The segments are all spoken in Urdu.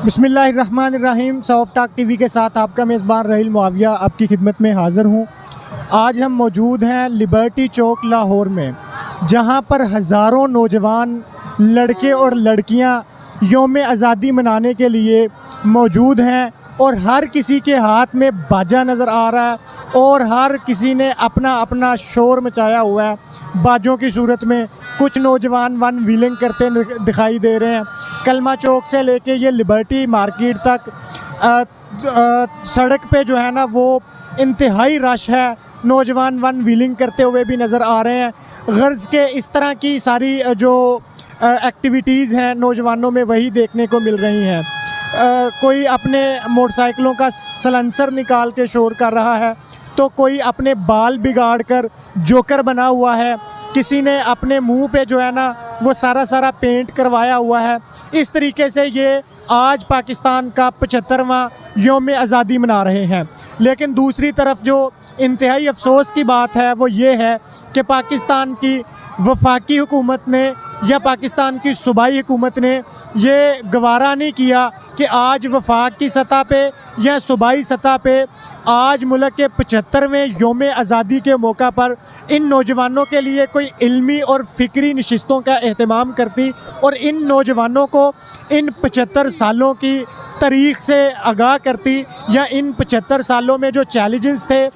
بسم اللہ الرحمن الرحیم۔ سافٹ ٹاک ٹی وی کے ساتھ آپ کا میزبان رحیل معاویہ آپ کی خدمت میں حاضر ہوں۔ آج ہم موجود ہیں لبرٹی چوک لاہور میں، جہاں پر ہزاروں نوجوان لڑکے اور لڑکیاں یوم آزادی منانے کے لیے موجود ہیں، اور ہر کسی کے ہاتھ میں باجا نظر آ رہا ہے اور ہر کسی نے اپنا اپنا شور مچایا ہوا ہے باجوں کی صورت میں۔ کچھ نوجوان ون ویلنگ کرتے دکھائی دے رہے ہیں۔ کلمہ چوک سے لے کے یہ لبرٹی مارکیٹ تک سڑک پہ جو ہے نا وہ انتہائی رش ہے، نوجوان ون ویلنگ کرتے ہوئے بھی نظر آ رہے ہیں۔ غرض کے اس طرح کی ساری جو ایکٹیویٹیز ہیں نوجوانوں میں وہی دیکھنے کو مل رہی ہیں۔ کوئی اپنے موٹر سائیکلوں کا سلنسر نکال کے شور کر رہا ہے، تو کوئی اپنے بال بگاڑ کر جوکر بنا ہوا ہے، کسی نے اپنے منہ پہ جو ہے نا وہ سارا پینٹ کروایا ہوا ہے۔ اس طریقے سے یہ آج پاکستان کا 75واں یوم آزادی منا رہے ہیں۔ لیکن دوسری طرف جو انتہائی افسوس کی بات ہے وہ یہ ہے کہ پاکستان کی وفاقی حکومت نے یا پاکستان کی صوبائی حکومت نے یہ گوارا نہیں کیا کہ آج وفاق کی سطح پہ یا صوبائی سطح پہ آج ملک کے 75ویں یوم آزادی کے موقع پر ان نوجوانوں کے لیے کوئی علمی اور فکری نشستوں کا اہتمام کرتی اور ان نوجوانوں کو ان 75 سالوں کی تاریخ سے آگاہ کرتی، یا ان 75 سالوں میں جو چیلنجز تھے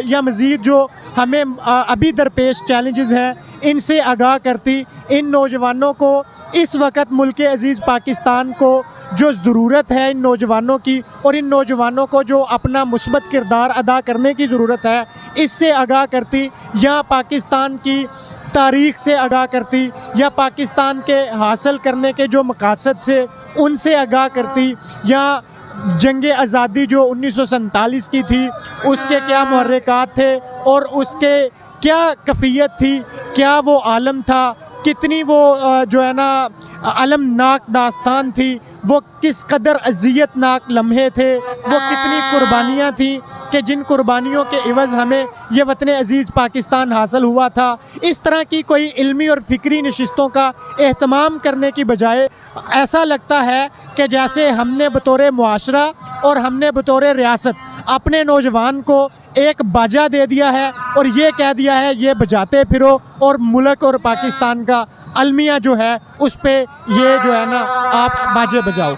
یا مزید جو ہمیں ابھی درپیش چیلنجز ہیں ان سے آگاہ کرتی۔ ان نوجوانوں کو اس وقت ملک عزیز پاکستان کو جو ضرورت ہے ان نوجوانوں کی، اور ان نوجوانوں کو جو اپنا مثبت کردار ادا کرنے کی ضرورت ہے اس سے آگاہ کرتی، یا پاکستان کی تاریخ سے آگاہ کرتی، یا پاکستان کے حاصل کرنے کے جو مقاصد سے ان سے آگاہ کرتی، یا جنگ آزادی جو 1947 کی تھی اس کے کیا محرکات تھے اور اس کے کیا کیفیت تھی، کیا وہ عالم تھا، کتنی وہ جو ہے نا المناک داستان تھی، وہ کس قدر اذیت ناک لمحے تھے، وہ کتنی قربانیاں تھیں کہ جن قربانیوں کے عوض ہمیں یہ وطن عزیز پاکستان حاصل ہوا تھا۔ اس طرح کی کوئی علمی اور فکری نشستوں کا اہتمام کرنے کی بجائے ایسا لگتا ہے کہ جیسے ہم نے بطور معاشرہ اور ہم نے بطور ریاست اپنے نوجوان کو ایک باجا دے دیا ہے اور یہ کہہ دیا ہے یہ بجاتے پھرو، اور ملک اور پاکستان کا المیہ جو ہے اس پہ یہ جو ہے نا آپ باجے بجاؤ۔